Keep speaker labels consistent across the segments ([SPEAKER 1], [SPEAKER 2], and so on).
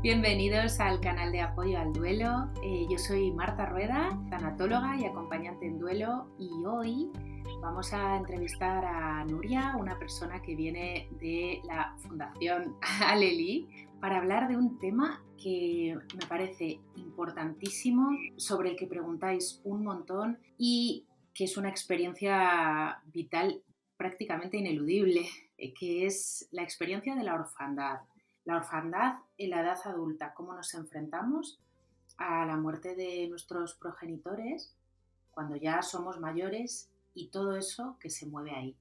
[SPEAKER 1] Bienvenidos al canal de apoyo al duelo. Yo soy Marta Rueda, tanatóloga y acompañante en duelo, y hoy vamos a entrevistar a Nuria, una persona que viene de la Fundación Alelí, para hablar de un tema que me parece importantísimo, sobre el que preguntáis un montón y que es una experiencia vital prácticamente ineludible, que es la experiencia de la orfandad. La orfandad en la edad adulta, cómo nos enfrentamos a la muerte de nuestros progenitores cuando ya somos mayores y todo eso que se mueve ahí.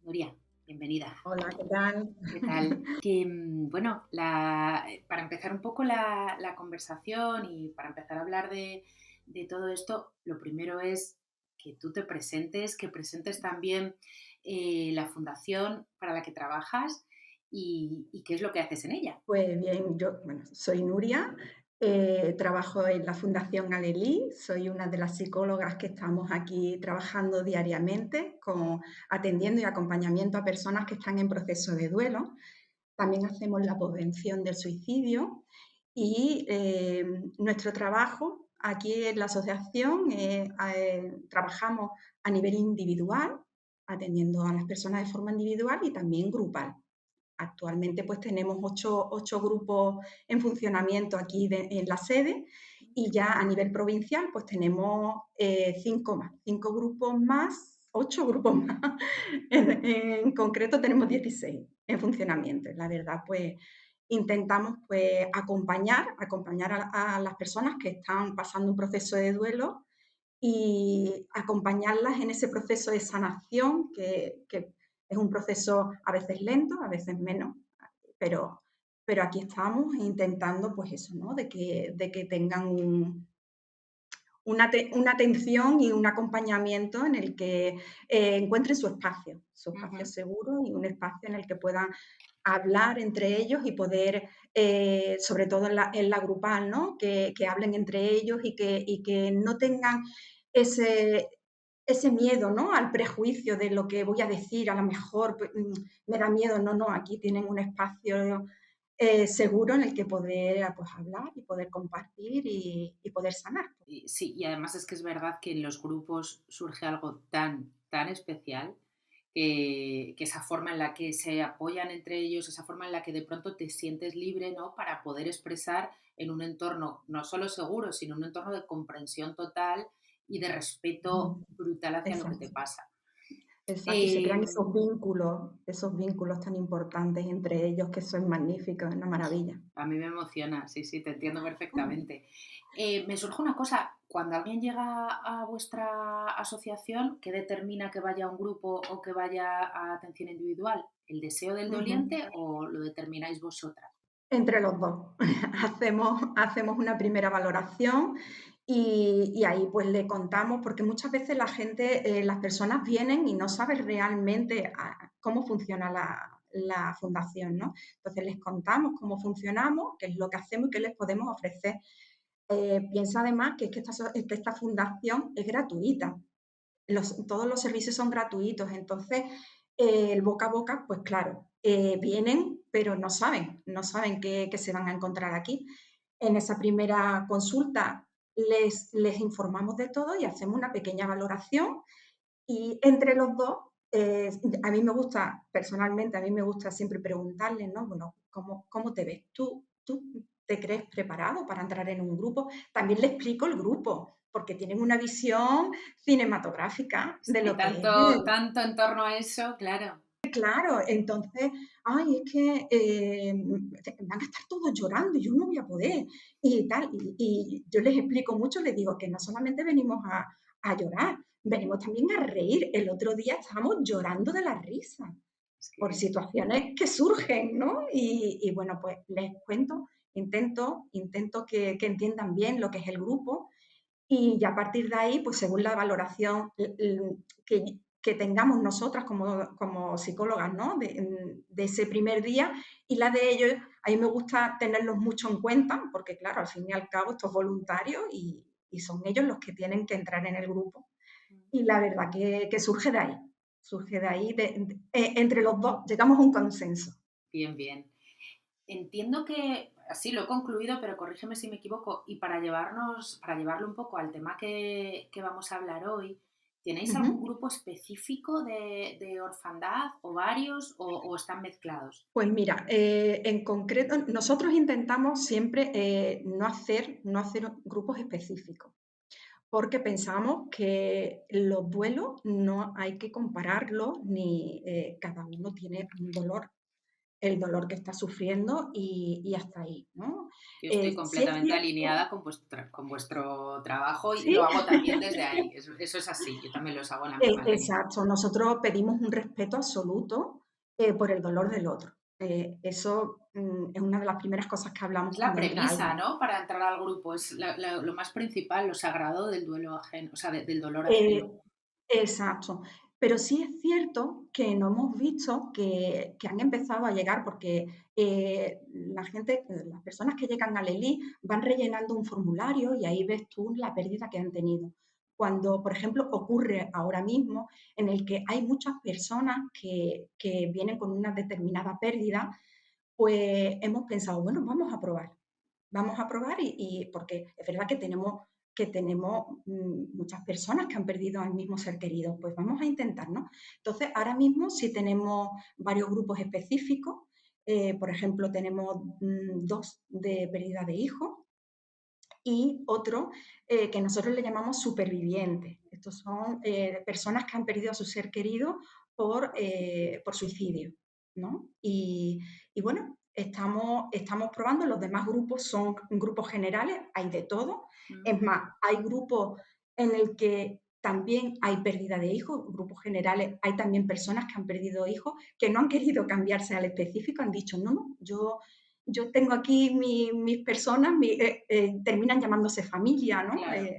[SPEAKER 1] Nuria, bienvenida.
[SPEAKER 2] Hola, ¿qué tal?
[SPEAKER 1] ¿Qué tal? Bueno, para empezar un poco la conversación y para empezar a hablar de todo esto, lo primero es que tú te presentes, que presentes también la fundación para la que trabajas y qué es lo que haces en ella.
[SPEAKER 2] Pues bien, yo soy Nuria, trabajo en la Fundación Alelí, soy una de las psicólogas que estamos aquí trabajando diariamente, atendiendo y acompañamiento a personas que están en proceso de duelo. También hacemos la prevención del suicidio y nuestro trabajo aquí en la asociación trabajamos a nivel individual, atendiendo a las personas de forma individual y también grupal. Actualmente pues tenemos ocho grupos en funcionamiento aquí en la sede, y ya a nivel provincial pues tenemos cinco grupos más, 8 grupos más. En concreto tenemos 16 en funcionamiento. La verdad, pues intentamos pues acompañar a las personas que están pasando un proceso de duelo y acompañarlas en ese proceso de sanación, que es un proceso a veces lento, a veces menos, pero, pero aquí estamos intentando, pues eso, ¿no? De que tengan una atención y un acompañamiento en el que encuentren su espacio
[SPEAKER 1] Ujú.
[SPEAKER 2] seguro, y un espacio en el que puedan hablar entre ellos y poder, sobre todo en la grupal, ¿no? Que hablen entre ellos y que no tengan ese miedo, ¿no? Al prejuicio de lo que voy a decir, a lo mejor me da miedo. No, no, aquí tienen un espacio seguro en el que poder pues, hablar y poder compartir y poder sanar.
[SPEAKER 1] Sí, y además es que es verdad que en los grupos surge algo tan especial que esa forma en la que se apoyan entre ellos, esa forma en la que de pronto te sientes libre, ¿no? Para poder expresar en un entorno no solo seguro, sino un entorno de comprensión total y de respeto brutal hacia lo que te
[SPEAKER 2] Exacto.
[SPEAKER 1] pasa.
[SPEAKER 2] Exacto, y se
[SPEAKER 1] Eh,
[SPEAKER 2] crean esos vínculos tan importantes entre ellos, que eso es magnífico, es una maravilla.
[SPEAKER 1] A mí me emociona, sí, sí, te entiendo perfectamente. Me surge una cosa, cuando alguien llega a vuestra asociación, ¿qué determina que vaya a un grupo o que vaya a atención individual? ¿El deseo del
[SPEAKER 2] Ujú.
[SPEAKER 1] doliente o lo determináis vosotras?
[SPEAKER 2] Entre los dos. Hacemos una primera valoración y ahí pues le contamos, porque muchas veces las personas vienen y no saben realmente cómo funciona la fundación, ¿no? Entonces les contamos cómo funcionamos, qué es lo que hacemos y qué les podemos ofrecer. Piensa además que esta fundación es gratuita. Todos los servicios son gratuitos. Entonces el boca a boca, pues claro, vienen, pero no saben qué se van a encontrar aquí. En esa primera consulta les informamos de todo y hacemos una pequeña valoración, y entre los dos, a mí me gusta, personalmente, a mí me gusta siempre preguntarles, ¿no? Bueno, ¿cómo te ves? ¿Tú te crees preparado para entrar en un grupo? También le explico el grupo, porque tienen una visión cinematográfica
[SPEAKER 1] Es
[SPEAKER 2] de
[SPEAKER 1] que
[SPEAKER 2] lo que es.
[SPEAKER 1] tanto en torno a eso, claro.
[SPEAKER 2] Claro, entonces, ay, es que van a estar todos llorando y yo no voy a poder y tal. Y yo les explico mucho, les digo que no solamente venimos a llorar, venimos también a reír. El otro día estábamos llorando de la risa
[SPEAKER 1] Es
[SPEAKER 2] por
[SPEAKER 1] que
[SPEAKER 2] situaciones que surgen, ¿no? Y bueno, pues les cuento, intento que entiendan bien lo que es el grupo, y ya a partir de ahí, pues según la valoración que tengamos nosotras como psicólogas, ¿no? De ese primer día y la de ellos, a mí me gusta tenerlos mucho en cuenta, porque claro, al fin y al cabo esto es voluntario y son ellos los que tienen que entrar en el grupo. Y la verdad que surge de ahí, entre los dos, llegamos a un consenso.
[SPEAKER 1] bien, bien. entiendo que así lo he concluido, pero corrígeme si me equivoco. Y para llevarlo un poco al tema que vamos a hablar hoy, ¿tenéis algún
[SPEAKER 2] Ujú.
[SPEAKER 1] grupo específico de orfandad o varios o están mezclados?
[SPEAKER 2] Pues mira, en concreto, nosotros intentamos siempre no hacer grupos específicos, porque pensamos que los duelos no hay que compararlos, ni cada uno tiene un dolor, el dolor que está sufriendo y hasta ahí, ¿no?
[SPEAKER 1] Yo estoy
[SPEAKER 2] Sí es
[SPEAKER 1] completamente
[SPEAKER 2] cierto,
[SPEAKER 1] alineada con vuestro trabajo y lo
[SPEAKER 2] sí,
[SPEAKER 1] hago también desde ahí. Eso es así, yo también los hago en la misma línea.
[SPEAKER 2] exacto, nosotros pedimos un respeto absoluto por el dolor del otro. Eso es una de las primeras cosas que hablamos
[SPEAKER 1] Es la
[SPEAKER 2] cuando entra
[SPEAKER 1] premisa,
[SPEAKER 2] alguien.
[SPEAKER 1] ¿no? Para entrar al grupo, es lo más principal, lo sagrado del duelo ajeno, o sea, del dolor ajeno.
[SPEAKER 2] Eh, Exacto. Pero sí es cierto que no hemos visto que han empezado a llegar porque las personas que llegan al ELI van rellenando un formulario y ahí ves tú la pérdida que han tenido. Cuando, por ejemplo, ocurre ahora mismo en el que hay muchas personas que vienen con una determinada pérdida, pues hemos pensado, bueno, vamos a probar y porque es verdad que tenemos muchas personas que han perdido al mismo ser querido, pues vamos a intentar, ¿no? Entonces, ahora mismo sí tenemos varios grupos específicos, por ejemplo, tenemos dos de pérdida de hijos y otro que nosotros le llamamos supervivientes. Estos son personas que han perdido a su ser querido por suicidio, ¿no? Y bueno, estamos probando, los demás grupos son grupos generales, hay de todo.
[SPEAKER 1] Mm.
[SPEAKER 2] Es más, hay grupos en el que también hay pérdida de hijos, grupos generales, hay también personas que han perdido hijos, que no han querido cambiarse al específico, han dicho, no, no, yo tengo aquí mis personas, terminan llamándose familia, ¿no?
[SPEAKER 1] Claro,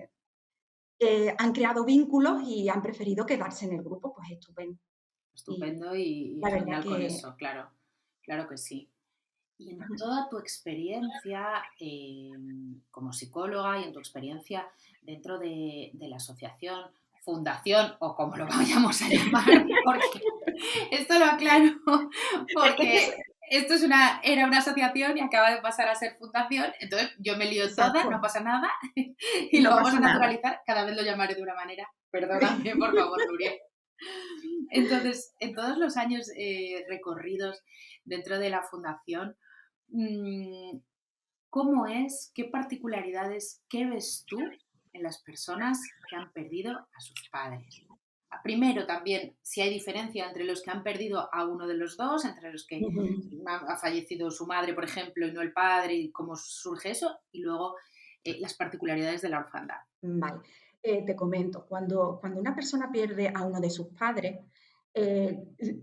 [SPEAKER 2] Han creado vínculos y han preferido quedarse en el grupo, pues estupendo. Y
[SPEAKER 1] estupendo y
[SPEAKER 2] la verdad
[SPEAKER 1] genial con
[SPEAKER 2] que
[SPEAKER 1] eso, claro, claro que sí. Y en toda tu experiencia como psicóloga y en tu experiencia dentro de la asociación, fundación o como lo vayamos a llamar, porque esto lo aclaro,
[SPEAKER 2] es que
[SPEAKER 1] porque esto era una asociación y acaba de pasar a ser fundación, entonces yo me lío toda, no
[SPEAKER 2] exacto,
[SPEAKER 1] pasa nada y lo
[SPEAKER 2] no
[SPEAKER 1] vamos
[SPEAKER 2] pasa
[SPEAKER 1] a
[SPEAKER 2] nada.
[SPEAKER 1] naturalizar, cada vez lo llamaré de una manera. Perdóname, por favor, Nuria. Entonces, en todos los años recorridos dentro de la fundación, mm, ¿cómo es? ¿Qué particularidades? ¿Qué ves tú en las personas que han perdido a sus padres? Primero, también, si hay diferencia entre los que han perdido a uno de los dos, entre los que ha fallecido su madre, por ejemplo, y no el padre, y cómo surge eso, y luego las particularidades de la orfandad.
[SPEAKER 2] Vale, te comento, cuando una persona pierde a uno de sus padres,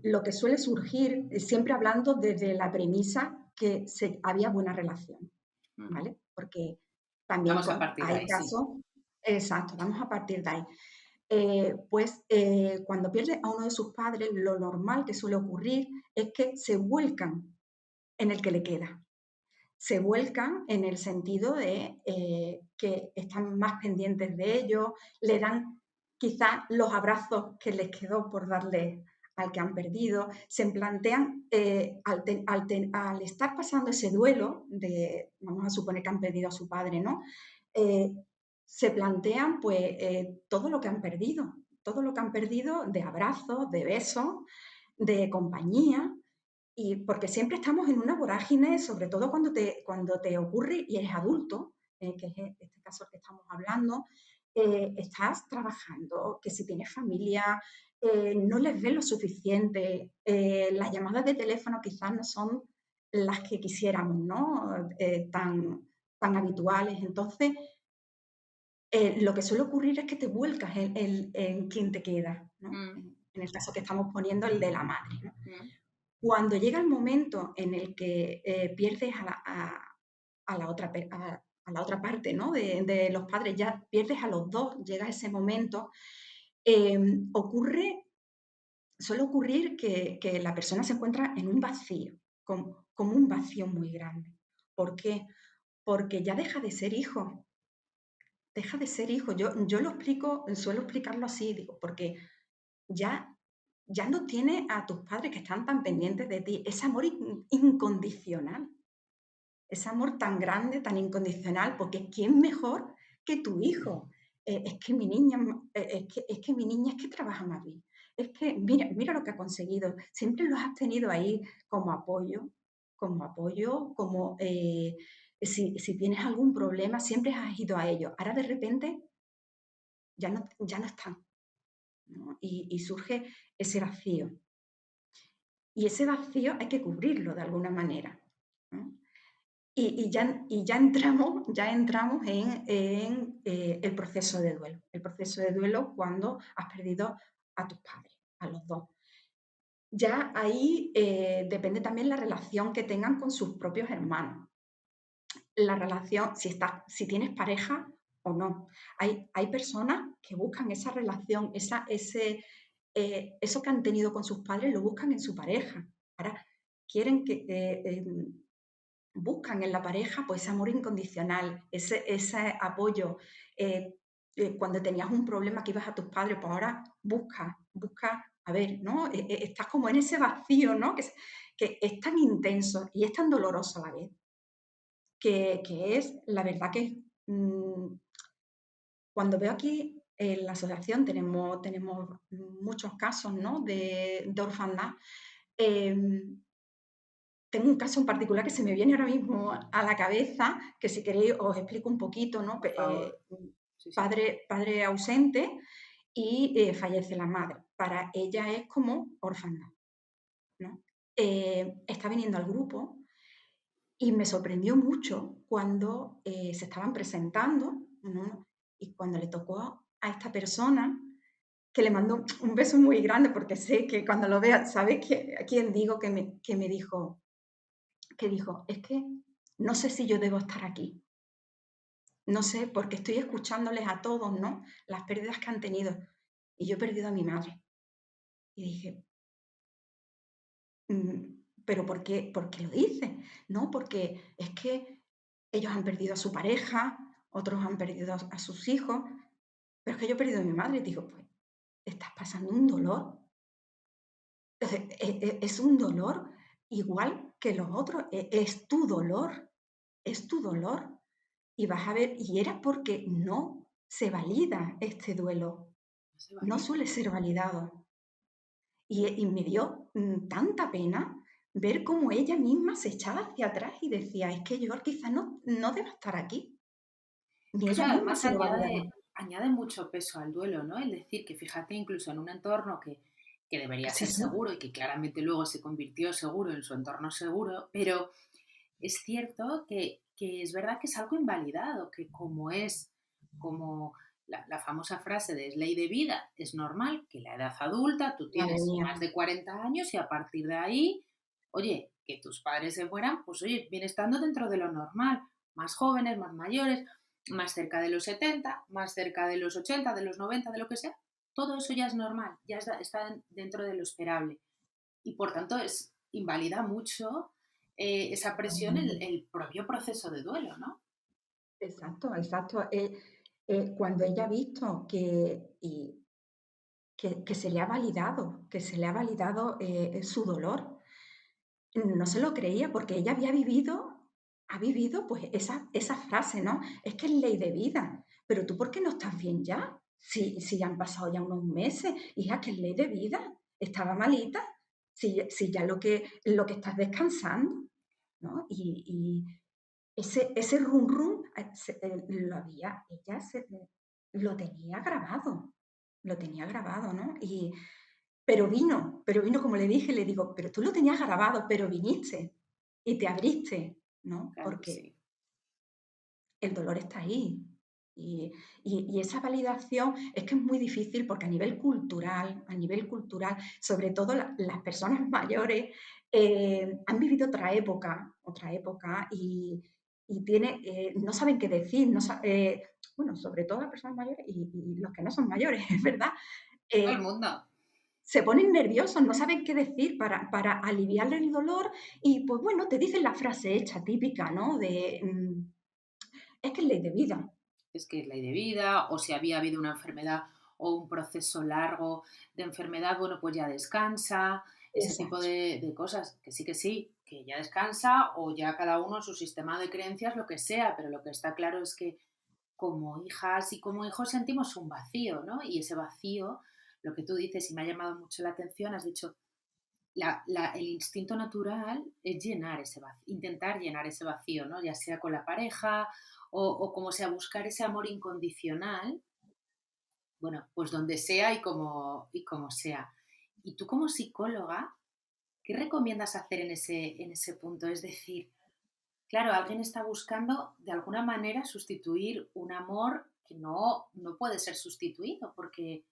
[SPEAKER 2] lo que suele surgir, siempre hablando desde la premisa que había buena relación,
[SPEAKER 1] Ujú.
[SPEAKER 2] ¿vale? Porque también
[SPEAKER 1] Vamos a partir de
[SPEAKER 2] hay
[SPEAKER 1] ahí, sí.
[SPEAKER 2] casos, exacto, vamos a partir de ahí. Cuando pierde a uno de sus padres, lo normal que suele ocurrir es que se vuelcan en el que le queda. Se vuelcan en el sentido de que están más pendientes de ellos, le dan quizás los abrazos que les quedó por darle al que han perdido, se plantean, al estar pasando ese duelo, vamos a suponer que han perdido a su padre, ¿no? Eh, Se plantean pues todo lo que han perdido de abrazos, de besos, de compañía, y porque siempre estamos en una vorágine, sobre todo cuando te ocurre y eres adulto, que es este caso que estamos hablando, estás trabajando, que si tienes familia, no les ves lo suficiente, las llamadas de teléfono quizás no son las que quisiéramos, ¿no? Tan habituales. Entonces, lo que suele ocurrir es que te vuelcas en quien te queda, ¿no?
[SPEAKER 1] Mm,
[SPEAKER 2] En el caso que estamos poniendo, el de la madre, ¿no?
[SPEAKER 1] mm.
[SPEAKER 2] Cuando llega el momento en el que pierdes a la otra parte, ¿no? de los padres, ya pierdes a los dos, llega ese momento, eh, ocurre, suele ocurrir que la persona se encuentra en un vacío, como un vacío muy grande. ¿Por qué? Porque ya deja de ser hijo. Yo suelo explicarlo así, digo, porque ya, ya no tienes a tus padres que están tan pendientes de ti, ese amor incondicional. ese amor tan grande, tan incondicional, porque ¿quién mejor que tu hijo? Es que mi niña, es que mi niña es que trabaja más bien. Es que mira lo que ha conseguido. Siempre los has tenido ahí como apoyo, como si tienes algún problema, siempre has ido a ellos. Ahora de repente ya no están, ¿no? Y surge ese vacío. Y ese vacío hay que cubrirlo de alguna manera, ¿no? Y ya entramos en el proceso de duelo. El proceso de duelo cuando has perdido a tus padres, a los dos. Ya ahí depende también la relación que tengan con sus propios hermanos. La relación, si tienes pareja o no. Hay personas que buscan esa relación, eso que han tenido con sus padres, lo buscan en su pareja. Ahora quieren buscan en la pareja pues ese amor incondicional, ese apoyo. Cuando tenías un problema que ibas a tus padres, pues ahora busca, a ver, ¿no? Estás como en ese vacío, ¿no? Que es tan intenso y es tan doloroso a la vez, que es, la verdad que cuando veo aquí en la asociación tenemos muchos casos, ¿no? de orfandad. Tengo un caso en particular que se me viene ahora mismo a la cabeza, que si queréis os explico un poquito, ¿no?
[SPEAKER 1] Por favor. Sí, sí.
[SPEAKER 2] Padre ausente y fallece la madre. Para ella es como orfandad, ¿no? Está viniendo al grupo y me sorprendió mucho cuando se estaban presentando, ¿no? Y cuando le tocó a esta persona, que le mando un beso muy grande porque sé que cuando lo vea, ¿sabes a quién digo que me dijo? Que dijo, es que no sé si yo debo estar aquí. No sé, porque estoy escuchándoles a todos, ¿no? Las pérdidas que han tenido. Y yo he perdido a mi madre. Y dije, ¿pero por qué lo dice? No, porque es que ellos han perdido a su pareja, otros han perdido a sus hijos, pero es que yo he perdido a mi madre. Y digo, pues, estás pasando un dolor. Es un dolor igual que los otros. Es tu dolor. Es tu dolor. Y vas a ver, y era porque no se valida este duelo,
[SPEAKER 1] No se
[SPEAKER 2] no
[SPEAKER 1] valida.
[SPEAKER 2] suele ser validado. Y me dio tanta pena ver cómo ella misma se echaba hacia atrás y decía, es que yo quizás no deba estar aquí, ni
[SPEAKER 1] Eso
[SPEAKER 2] ella misma
[SPEAKER 1] además
[SPEAKER 2] se lo validaba.
[SPEAKER 1] añade mucho peso al duelo, ¿no? El decir que fíjate, incluso en un entorno que debería
[SPEAKER 2] Sí,
[SPEAKER 1] ser
[SPEAKER 2] sí,
[SPEAKER 1] seguro y que claramente luego se convirtió seguro en su entorno seguro, pero es cierto que es verdad que es algo invalidado, que como la famosa frase de es ley de vida, es normal que la edad adulta, tú
[SPEAKER 2] madre
[SPEAKER 1] tienes
[SPEAKER 2] mía,
[SPEAKER 1] más de 40 años y a partir de ahí, oye, que tus padres se mueran, pues oye, viene estando dentro de lo normal, más jóvenes, más mayores, más cerca de los 70, más cerca de los 80, de los 90, de lo que sea, todo eso ya es normal, ya está dentro de lo esperable. Y por tanto invalida mucho esa presión
[SPEAKER 2] totalmente.
[SPEAKER 1] el propio proceso de duelo, ¿no?
[SPEAKER 2] Exacto, exacto. Cuando ella ha visto que se le ha validado su dolor, no se lo creía porque ella ha vivido pues esa frase, ¿no? Es que es ley de vida, pero tú ¿por qué no estás bien ya? Si ya han pasado ya unos meses, hija, que es ley de vida, estaba malita, si ya lo que estás descansando, ¿no? Y ese rum rum lo tenía grabado, ¿no? Pero vino, como le dije, le digo, pero tú lo tenías grabado, pero viniste y te abriste, ¿no?
[SPEAKER 1] Claro que
[SPEAKER 2] Porque
[SPEAKER 1] sí.
[SPEAKER 2] el dolor está ahí. Y esa validación es que es muy difícil porque a nivel cultural, sobre todo las personas mayores han vivido otra época y no saben qué decir, bueno, sobre todo las personas mayores y los que no son mayores, es verdad.
[SPEAKER 1] Todo el
[SPEAKER 2] eh,
[SPEAKER 1] mundo.
[SPEAKER 2] Se ponen nerviosos, no saben qué decir para aliviarle el dolor y pues bueno, te dicen la frase hecha típica, ¿no? Es que es ley de vida.
[SPEAKER 1] Es que es ley de vida, o si había habido una enfermedad o un proceso largo de enfermedad, bueno, pues ya descansa, ese tipo
[SPEAKER 2] Exacto.
[SPEAKER 1] de cosas, que sí, que ya descansa o ya cada uno su sistema de creencias, lo que sea, pero lo que está claro es que como hijas y como hijos sentimos un vacío, ¿no? Y ese vacío, lo que tú dices, y me ha llamado mucho la atención, has dicho, el instinto natural es llenar ese vacío, intentar llenar ese vacío, ¿no? Ya sea con la pareja o como sea, buscar ese amor incondicional, bueno, pues donde sea y como sea. Y tú como psicóloga, ¿qué recomiendas hacer en ese punto? Es decir, claro, alguien está buscando de alguna manera sustituir un amor que no puede ser sustituido porque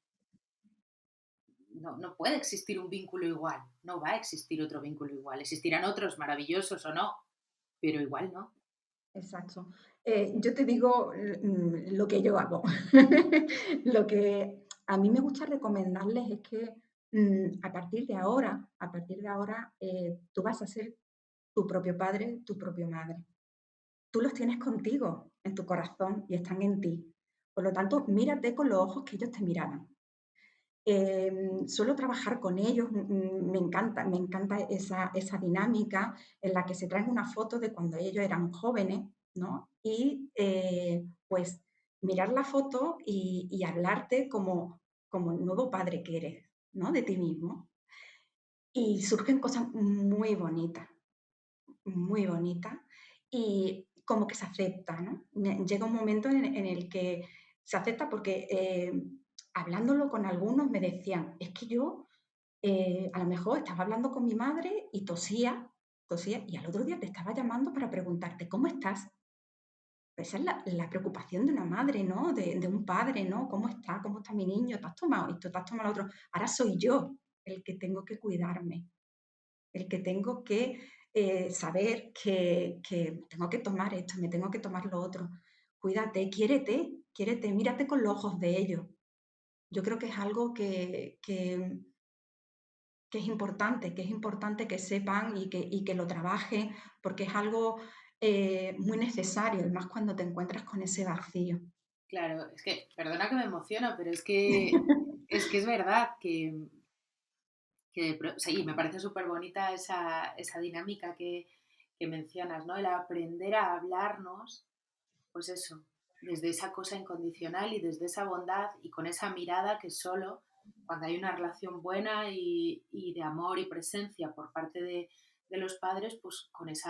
[SPEAKER 1] no puede existir un vínculo igual, no va a existir otro vínculo igual. Existirán otros maravillosos o no, pero igual no.
[SPEAKER 2] Exacto. Yo te digo lo que yo hago. Lo que a mí me gusta recomendarles es que a partir de ahora, tú vas a ser tu propio padre, tu propia madre. Tú los tienes contigo, en tu corazón y están en ti. Por lo tanto, mírate con los ojos que ellos te miraban. Suelo trabajar con ellos, me encanta esa dinámica en la que se traen una foto de cuando ellos eran jóvenes, ¿no? Y pues mirar la foto y hablarte como el nuevo padre que eres, ¿no? De ti mismo. Y surgen cosas muy bonitas, y como que se acepta, ¿no? Llega un momento en el que se acepta porque hablándolo con algunos me decían, es que yo a lo mejor estaba hablando con mi madre y tosía, y al otro día te estaba llamando para preguntarte, ¿cómo estás? Esa es la preocupación de una madre, ¿no? De un padre, ¿no? ¿Cómo está? ¿Cómo está mi niño? ¿Te has tomado esto? ¿Te has tomado lo otro? Ahora soy yo el que tengo que cuidarme, el que tengo que saber que tengo que tomar esto, me tengo que tomar lo otro. Cuídate, quiérete, mírate con los ojos de ellos. Yo creo que es algo que es importante que sepan y que lo trabajen, porque es algo muy necesario, y más cuando te encuentras con ese vacío.
[SPEAKER 1] Claro, es que, perdona que me emociono, pero es que es verdad sí, me parece súper bonita esa dinámica que mencionas, ¿no? El aprender a hablarnos, pues eso, desde esa cosa incondicional y desde esa bondad y con esa mirada que solo cuando hay una relación buena y de amor y presencia por parte de los padres, pues con ese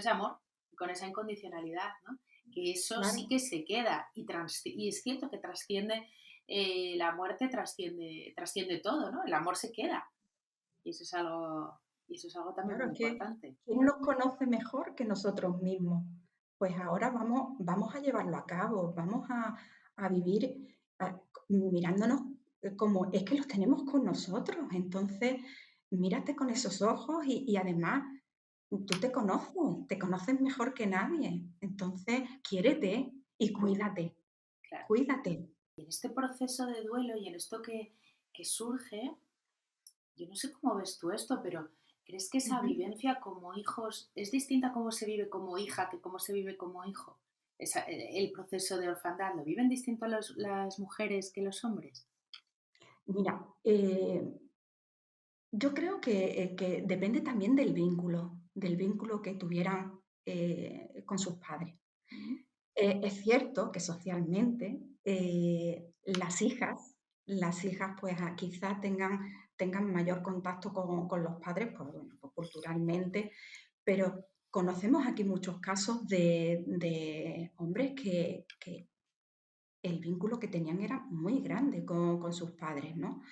[SPEAKER 1] amor, con esa incondicionalidad, ¿no? Que eso sí
[SPEAKER 2] Claro,
[SPEAKER 1] que se queda y es cierto que trasciende, la muerte trasciende todo, ¿no? El amor se queda y eso es algo también
[SPEAKER 2] claro,
[SPEAKER 1] muy
[SPEAKER 2] es que
[SPEAKER 1] importante.
[SPEAKER 2] ¿quién nos conoce mejor que nosotros mismos? Pues ahora vamos a llevarlo a cabo, vamos a vivir mirándonos como es que los tenemos con nosotros. Entonces, mírate con esos ojos y además tú te conoces mejor que nadie. Entonces, quiérete y cuídate,
[SPEAKER 1] Claro.
[SPEAKER 2] cuídate.
[SPEAKER 1] Y en este proceso de duelo y en esto que surge, yo no sé cómo ves tú esto, pero ¿crees que esa
[SPEAKER 2] Ujú.
[SPEAKER 1] vivencia como hijos es distinta a cómo se vive como hija que cómo se vive como hijo? El proceso de orfandad, ¿lo viven distinto las mujeres que los hombres?
[SPEAKER 2] Mira, yo creo que depende también del vínculo que tuvieran con sus padres.
[SPEAKER 1] Ujú.
[SPEAKER 2] Es cierto que socialmente las hijas pues quizás tengan mayor contacto con los padres, pues, bueno, pues culturalmente, pero conocemos aquí muchos casos de hombres que el vínculo que tenían era muy grande con sus padres, ¿no?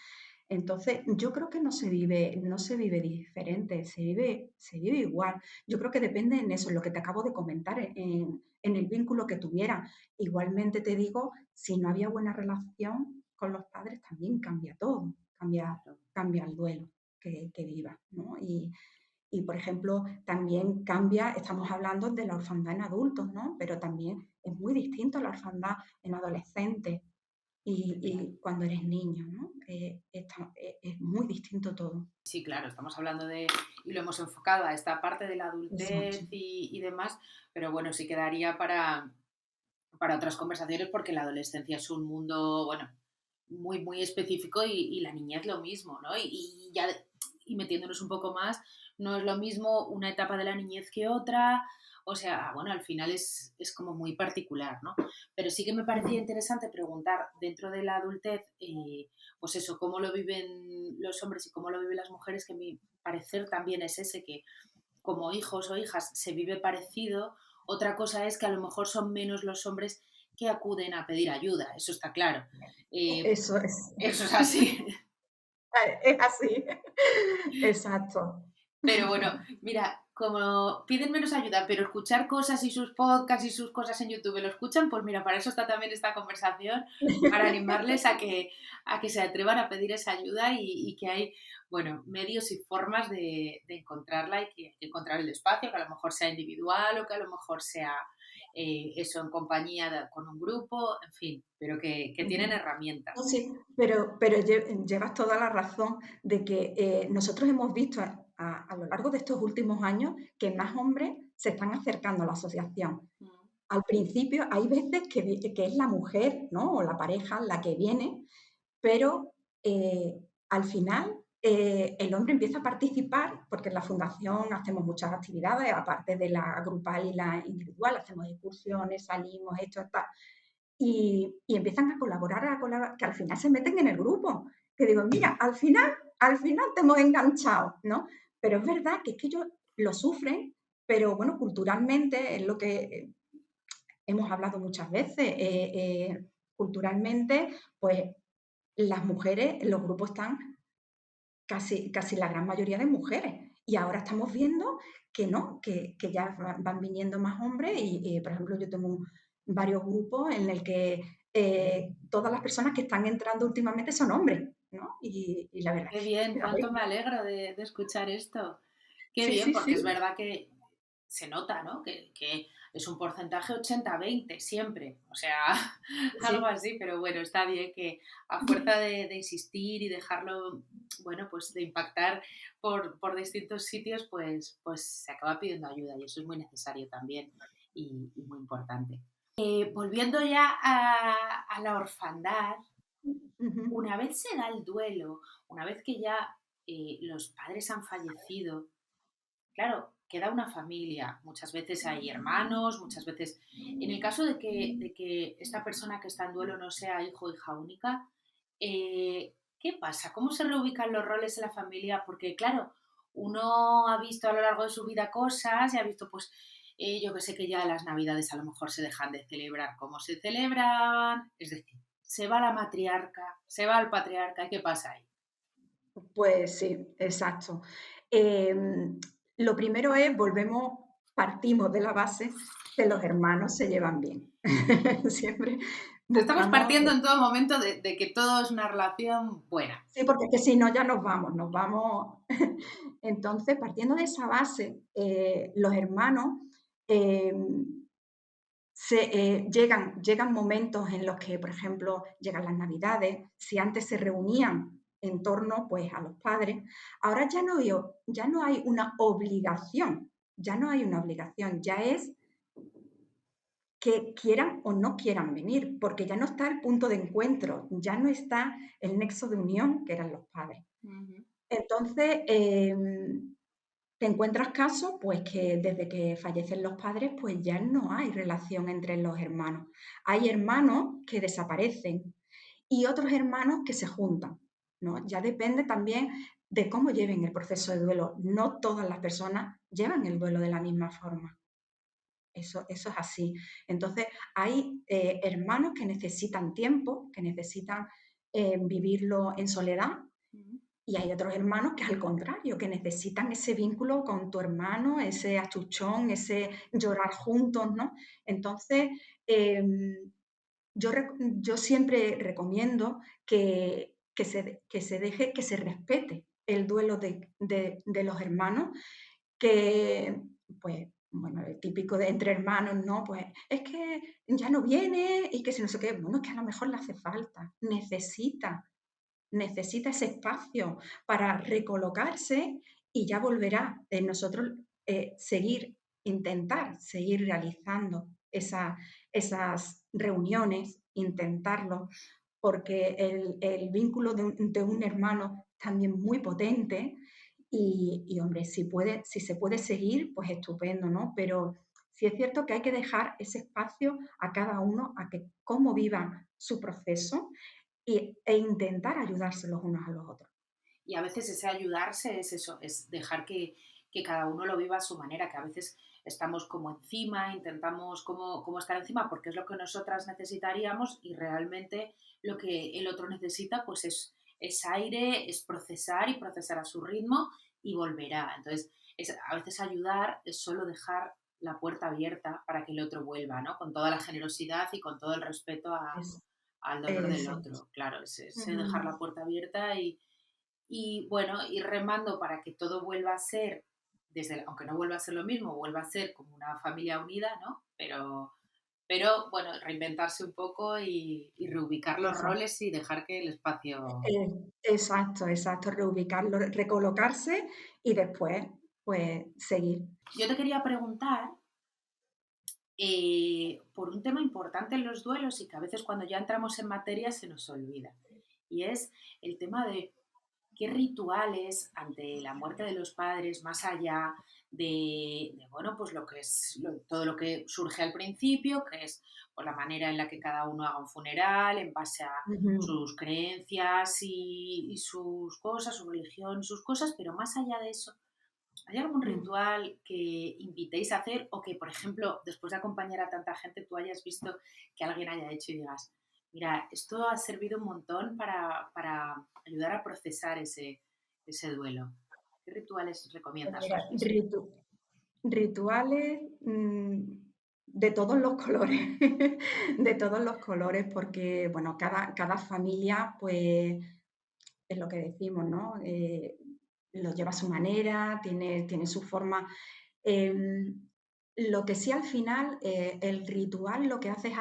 [SPEAKER 2] Entonces, yo creo que no se vive diferente, se vive igual. Yo creo que depende en eso, en lo que te acabo de comentar, en el vínculo que tuviera. Igualmente te digo, si no había buena relación con los padres, también cambia todo, cambia el duelo que vivas, ¿no? Y, por ejemplo, también cambia, estamos hablando de la orfandad en adultos, ¿no? Pero también es muy distinto a la orfandad en adolescentes
[SPEAKER 1] Claro.
[SPEAKER 2] y cuando eres niño, ¿no? Es muy distinto todo.
[SPEAKER 1] Sí, claro, estamos hablando y lo hemos enfocado a esta parte de la
[SPEAKER 2] Exacto.
[SPEAKER 1] adultez y demás, pero bueno, sí quedaría para otras conversaciones porque la adolescencia es un mundo, bueno, muy, muy específico y la niñez lo mismo, ¿no? Y ya y metiéndonos un poco más, no es lo mismo una etapa de la niñez que otra, o sea, bueno, al final es como muy particular, ¿no? Pero sí que me parecía
[SPEAKER 2] Ujú.
[SPEAKER 1] interesante preguntar dentro de la adultez, pues eso, cómo lo viven los hombres y cómo lo viven las mujeres, que mi parecer también es ese, que como hijos o hijas se vive parecido. Otra cosa es que a lo mejor son menos los hombres que acuden a pedir ayuda, eso está claro. Eh,
[SPEAKER 2] Eso es.
[SPEAKER 1] eso es así.
[SPEAKER 2] Es así. Exacto.
[SPEAKER 1] Pero bueno, mira, como piden menos ayuda, pero escuchar cosas y sus podcasts y sus cosas en YouTube lo escuchan, pues mira, para eso está también esta conversación, para animarles a que se atrevan a pedir esa ayuda y que hay, bueno, medios y formas de encontrarla y que hay que encontrar el espacio, que a lo mejor sea individual o que a lo mejor sea eso en compañía con un grupo, en fin, pero que tienen
[SPEAKER 2] Ujú. No,
[SPEAKER 1] herramientas.
[SPEAKER 2] sí, pero llevas toda la razón de que nosotros hemos visto a lo largo de estos últimos años que más hombres se están acercando a la asociación.
[SPEAKER 1] Mm.
[SPEAKER 2] Al principio hay veces que es la mujer, ¿no? O la pareja la que viene, pero al final el hombre empieza a participar porque en la fundación hacemos muchas actividades, aparte de la grupal y la individual, hacemos excursiones, salimos, esto, tal, y empiezan a colaborar, que al final se meten en el grupo, que digo, mira, al final te hemos enganchado, ¿no? Pero es verdad que es que ellos lo sufren, pero bueno, culturalmente es lo que hemos hablado muchas veces, culturalmente, pues las mujeres, los grupos están casi la gran mayoría de mujeres. Y ahora estamos viendo que no, que ya van viniendo más hombres y, por ejemplo, yo tengo varios grupos en el que todas las personas que están entrando últimamente son hombres, ¿no? Y la verdad
[SPEAKER 1] Qué
[SPEAKER 2] es que
[SPEAKER 1] bien,
[SPEAKER 2] me da
[SPEAKER 1] cuánto me alegro de escuchar esto. Qué
[SPEAKER 2] sí,
[SPEAKER 1] bien,
[SPEAKER 2] sí,
[SPEAKER 1] porque es
[SPEAKER 2] sí,
[SPEAKER 1] verdad que se nota, ¿no? Que es un porcentaje 80-20 siempre. O sea, algo
[SPEAKER 2] sí.
[SPEAKER 1] así, pero bueno, está bien que a fuerza de insistir y dejarlo, bueno, pues de impactar por distintos sitios, pues se acaba pidiendo ayuda y eso es muy necesario también y muy importante. Volviendo ya a la orfandad,
[SPEAKER 2] Ujú,
[SPEAKER 1] una vez se da el duelo, una vez que ya los padres han fallecido, claro, queda una familia. Muchas veces hay hermanos, muchas veces. En el caso de que esta persona que está en duelo no sea hijo o hija única, ¿qué pasa? ¿Cómo se reubican los roles en la familia? Porque, claro, uno ha visto a lo largo de su vida cosas y ha visto, pues, yo que sé que ya las navidades a lo mejor se dejan de celebrar como se celebraban. Es decir, se va la matriarca, se va el patriarca, ¿y qué pasa ahí?
[SPEAKER 2] pues sí, exacto. Lo primero es, partimos de la base que los hermanos se llevan bien. Siempre
[SPEAKER 1] Estamos
[SPEAKER 2] buscamos,
[SPEAKER 1] partiendo en todo momento de que todo es una relación buena.
[SPEAKER 2] sí, porque es que si no ya nos vamos. Entonces, partiendo de esa base, los hermanos eh, llegan momentos en los que, por ejemplo, llegan las navidades, si antes se reunían en torno pues, a los padres, ahora ya no hay una obligación, ya no hay una obligación, ya es que quieran o no quieran venir, porque ya no está el punto de encuentro, ya no está el nexo de unión que eran los padres.
[SPEAKER 1] Ujú.
[SPEAKER 2] Entonces, te encuentras casos, pues que desde que fallecen los padres, pues ya no hay relación entre los hermanos. Hay hermanos que desaparecen y otros hermanos que se juntan, ¿no? Ya depende también de cómo lleven el proceso de duelo. No todas las personas llevan el duelo de la misma forma. Eso es así. Entonces, hay hermanos que necesitan tiempo, que necesitan vivirlo en soledad,
[SPEAKER 1] Ujú.
[SPEAKER 2] y hay otros hermanos que al contrario, que necesitan ese vínculo con tu hermano, ese achuchón, ese llorar juntos, ¿no? Entonces, eh, yo siempre recomiendo que se deje, que se respete el duelo de los hermanos, que, pues, bueno, el típico de entre hermanos, ¿no? Pues es que ya no viene y que si no sé qué, bueno, es que a lo mejor le hace falta, necesita ese espacio para recolocarse y ya volverá. Nosotros seguir realizando esas reuniones, intentarlo, porque el vínculo de un hermano es también muy potente hombre, si se puede seguir, pues estupendo, ¿no? Pero sí es cierto que hay que dejar ese espacio a cada uno a que cómo viva su proceso e intentar ayudarse los unos a los otros.
[SPEAKER 1] Y a veces ese ayudarse es eso, es dejar que cada uno lo viva a su manera, que a veces estamos como encima, intentamos como estar encima porque es lo que nosotras necesitaríamos y realmente lo que el otro necesita pues es aire, es procesar y procesar a su ritmo y volverá. Entonces, a veces ayudar es solo dejar la puerta abierta para que el otro vuelva, ¿no? Con toda la generosidad y con todo el respeto
[SPEAKER 2] Es,
[SPEAKER 1] al dolor del
[SPEAKER 2] ese.
[SPEAKER 1] otro. Claro, es dejar la
[SPEAKER 2] Ujú.
[SPEAKER 1] puerta abierta y bueno, ir remando para que todo vuelva a ser, aunque no vuelva a ser lo mismo, vuelva a ser como una familia unida, ¿no? Pero bueno, reinventarse un poco y reubicar los
[SPEAKER 2] Exacto.
[SPEAKER 1] roles y dejar que el espacio...
[SPEAKER 2] Exacto, exacto, reubicarlo, recolocarse y después, pues, seguir.
[SPEAKER 1] Yo te quería preguntar por un tema importante en los duelos y que a veces cuando ya entramos en materia se nos olvida. Y es el tema de qué rituales ante la muerte de los padres, más allá bueno, pues lo que es todo lo que surge al principio, que es pues, la manera en la que cada uno haga un funeral en base a
[SPEAKER 2] Ujú.
[SPEAKER 1] sus creencias y sus cosas, su religión y sus cosas, pero más allá de eso, ¿hay algún
[SPEAKER 2] Mm.
[SPEAKER 1] ritual que invitéis a hacer o que, por ejemplo, después de acompañar a tanta gente, tú hayas visto que alguien haya hecho y digas, mira, esto ha servido un montón para ayudar a procesar ese duelo? ¿Qué rituales
[SPEAKER 2] Pues
[SPEAKER 1] recomiendas o
[SPEAKER 2] mira,
[SPEAKER 1] has visto?
[SPEAKER 2] rituales, de todos los colores, de todos los colores, porque, bueno, cada familia, pues, es lo que decimos, ¿no? Lo lleva a su manera, tiene su forma. Em, lo que sí al final, el ritual lo que hace es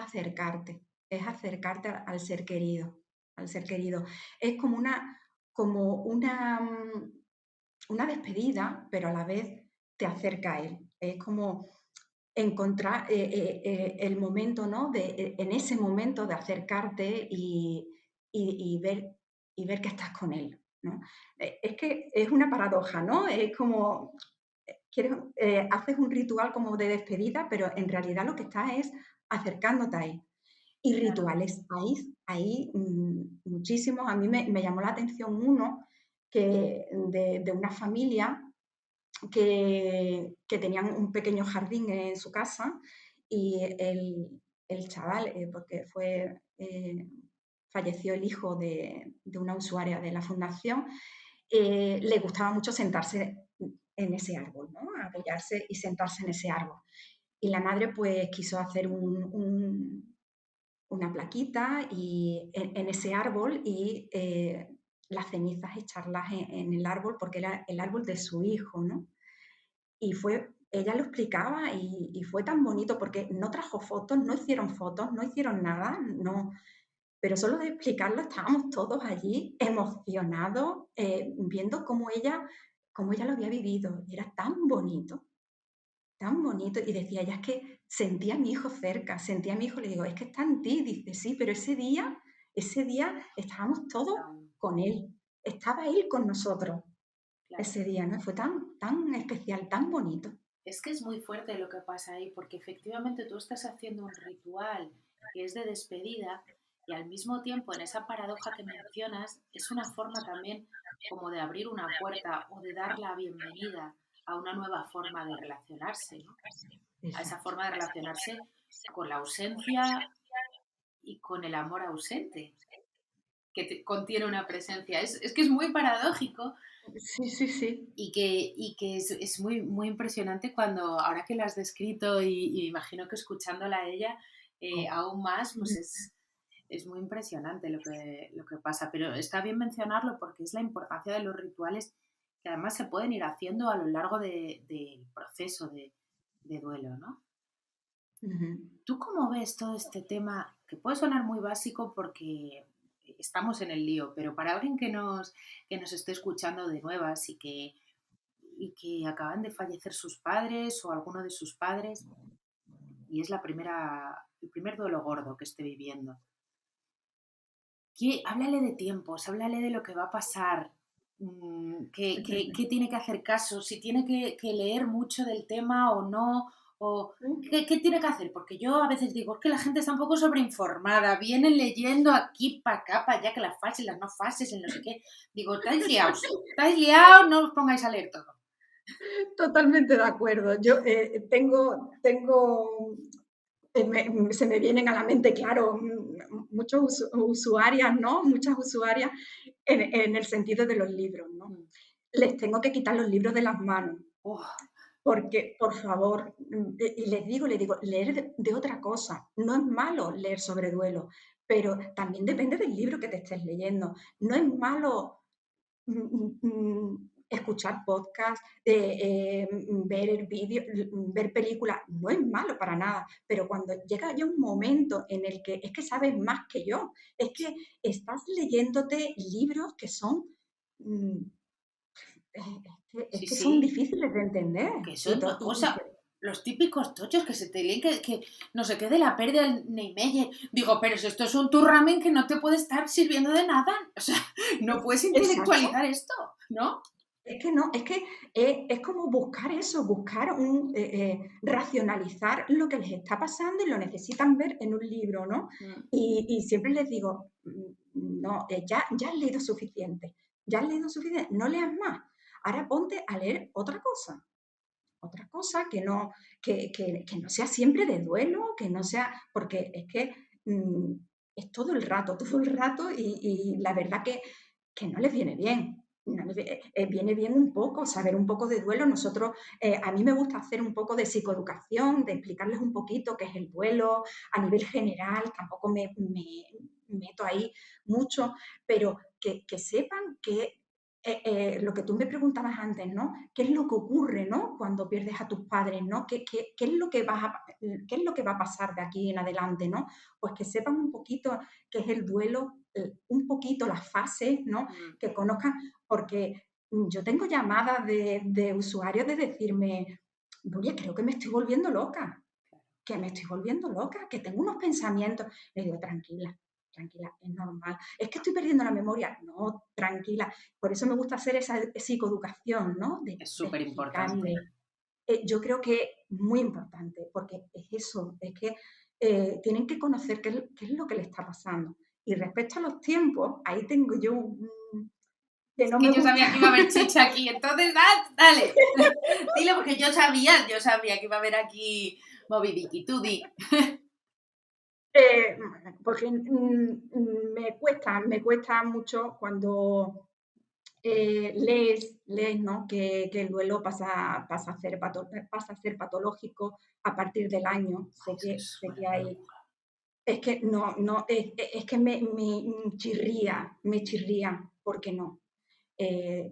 [SPEAKER 2] acercarte al ser querido, al ser querido. Es como una despedida, pero a la vez te acerca a él. Es como encontrar el momento, ¿no? En ese momento de acercarte y ver que estás con él, ¿no? Es que es una paradoja, ¿no? Es como, haces un ritual como de despedida, pero en realidad lo que estás es acercándote a él. Y
[SPEAKER 1] Claro.
[SPEAKER 2] rituales, hay muchísimos. A mí me llamó la atención uno de una familia que tenían un pequeño jardín en su casa y el chaval, porque falleció el hijo de una usuaria de la fundación, le gustaba mucho sentarse en ese árbol, ¿no? Apoyarse y sentarse en ese árbol. Y la madre pues quiso hacer una plaquita en ese árbol y las cenizas echarlas en el árbol porque era el árbol de su hijo, ¿no? Y ella lo explicaba y fue tan bonito porque no trajo fotos, no hicieron nada, no, pero solo de explicarlo estábamos todos allí emocionados, viendo cómo ella lo había vivido. Y era tan bonito. Y decía, ella es que sentía a mi hijo cerca, sentía a mi hijo, le digo, es que está en ti. Dice, sí, pero ese día estábamos todos
[SPEAKER 1] Tan-
[SPEAKER 2] con él, estaba él con nosotros
[SPEAKER 1] claro.
[SPEAKER 2] ese día, ¿no? Fue tan especial, tan bonito.
[SPEAKER 1] Es que es muy fuerte lo que pasa ahí, porque efectivamente tú estás haciendo un ritual que es de despedida y al mismo tiempo en esa paradoja que mencionas es una forma también como de abrir una puerta o de dar la bienvenida a una nueva forma de relacionarse, ¿no? A esa
[SPEAKER 2] Exacto.
[SPEAKER 1] forma de relacionarse con la ausencia y con el amor ausente, que contiene una presencia. Es que es muy paradójico
[SPEAKER 2] Sí, sí, sí.
[SPEAKER 1] y que es muy, muy impresionante cuando, ahora que la has descrito y imagino que escuchándola a ella aún más, pues es muy impresionante lo que pasa. Pero está bien mencionarlo porque es la importancia de los rituales que además se pueden ir haciendo a lo largo del proceso de duelo, ¿no?
[SPEAKER 2] Ujú.
[SPEAKER 1] ¿Tú cómo ves todo este tema? Que puede sonar muy básico porque estamos en el lío, pero para alguien que nos esté escuchando de nuevas y que acaban de fallecer sus padres o alguno de sus padres y es el primer duelo gordo que esté viviendo. Háblale de tiempos, háblale de lo que va a pasar. ¿Qué tiene que hacer caso? ¿Si tiene que leer mucho del tema o no? ¿O qué tiene que hacer? Porque yo a veces digo, es que la gente está un poco sobreinformada, vienen leyendo aquí para acá, para allá, que las fases, las no fases, el no sé qué. Digo, estáis liados, no os pongáis a leer todo.
[SPEAKER 2] Totalmente de acuerdo. Yo tengo se me vienen a la mente, claro, muchos usuarias, ¿no? Muchas usuarias en el sentido de los libros, ¿no?
[SPEAKER 1] Mm.
[SPEAKER 2] Les tengo que quitar los libros de las manos,
[SPEAKER 1] Uf,
[SPEAKER 2] porque, por favor, y les digo, leer de otra cosa. No es malo leer sobre duelo, pero también depende del libro que te estés leyendo. No es malo escuchar podcast, ver vídeos, ver películas, no es malo para nada, pero cuando llega ya un momento en el que es que sabes más que yo, es que estás leyéndote libros que son, mm, es
[SPEAKER 1] sí,
[SPEAKER 2] que son
[SPEAKER 1] sí.
[SPEAKER 2] difíciles de entender.
[SPEAKER 1] Que eso es una cosa. Los típicos tochos que se te leen que no se quede la pérdida del Neymeyer. Digo, pero si esto es un turramen que no te puede estar sirviendo de nada. O sea, no puedes
[SPEAKER 2] Exacto.
[SPEAKER 1] intelectualizar esto, ¿no?
[SPEAKER 2] Es que no, es que es como buscar eso, buscar racionalizar lo que les está pasando y lo necesitan ver en un libro, ¿no?
[SPEAKER 1] Mm.
[SPEAKER 2] Y siempre les digo, no, ya has leído suficiente, ya has leído suficiente, no leas más. Ahora ponte a leer otra cosa que no sea siempre de duelo, que no sea, porque es que es todo el rato, y la verdad que no les viene bien. No les viene bien un poco, saber un poco de duelo. Nosotros, a mí me gusta hacer un poco de psicoeducación, de explicarles un poquito qué es el duelo a nivel general, tampoco me meto ahí mucho, pero que sepan que lo que tú me preguntabas antes, ¿no? ¿Qué es lo que ocurre, ¿no? Cuando pierdes a tus padres, ¿no? ¿Qué es lo que qué es lo que va a pasar de aquí en adelante, ¿no? Pues que sepan un poquito qué es el duelo, un poquito las fases, ¿no?
[SPEAKER 1] Mm.
[SPEAKER 2] Que conozcan, porque yo tengo llamadas de usuarios de decirme, Nuria, creo que me estoy volviendo loca, que me estoy volviendo loca, que tengo unos pensamientos. Le digo, tranquila, tranquila, es normal. Es que estoy perdiendo la memoria. No, tranquila. Por eso me gusta hacer esa psicoeducación, ¿no?
[SPEAKER 1] Es
[SPEAKER 2] De
[SPEAKER 1] súper importante.
[SPEAKER 2] explicarle. Yo creo que es muy importante, porque es eso, es que tienen que conocer qué es lo que le está pasando. Y respecto a los tiempos, ahí tengo yo que
[SPEAKER 1] Es
[SPEAKER 2] no
[SPEAKER 1] que
[SPEAKER 2] me
[SPEAKER 1] yo
[SPEAKER 2] gusta.
[SPEAKER 1] sabía que iba a haber chicha aquí, entonces, dale. Dile, porque yo sabía que iba a haber aquí movidiki. Tú di.
[SPEAKER 2] Porque me cuesta mucho cuando lees, ¿no? Que el duelo pasa a ser patológico a partir del año.
[SPEAKER 1] Ay, es que es
[SPEAKER 2] Sé
[SPEAKER 1] una
[SPEAKER 2] que hay,
[SPEAKER 1] locura.
[SPEAKER 2] es que no, es que me chirría, porque no.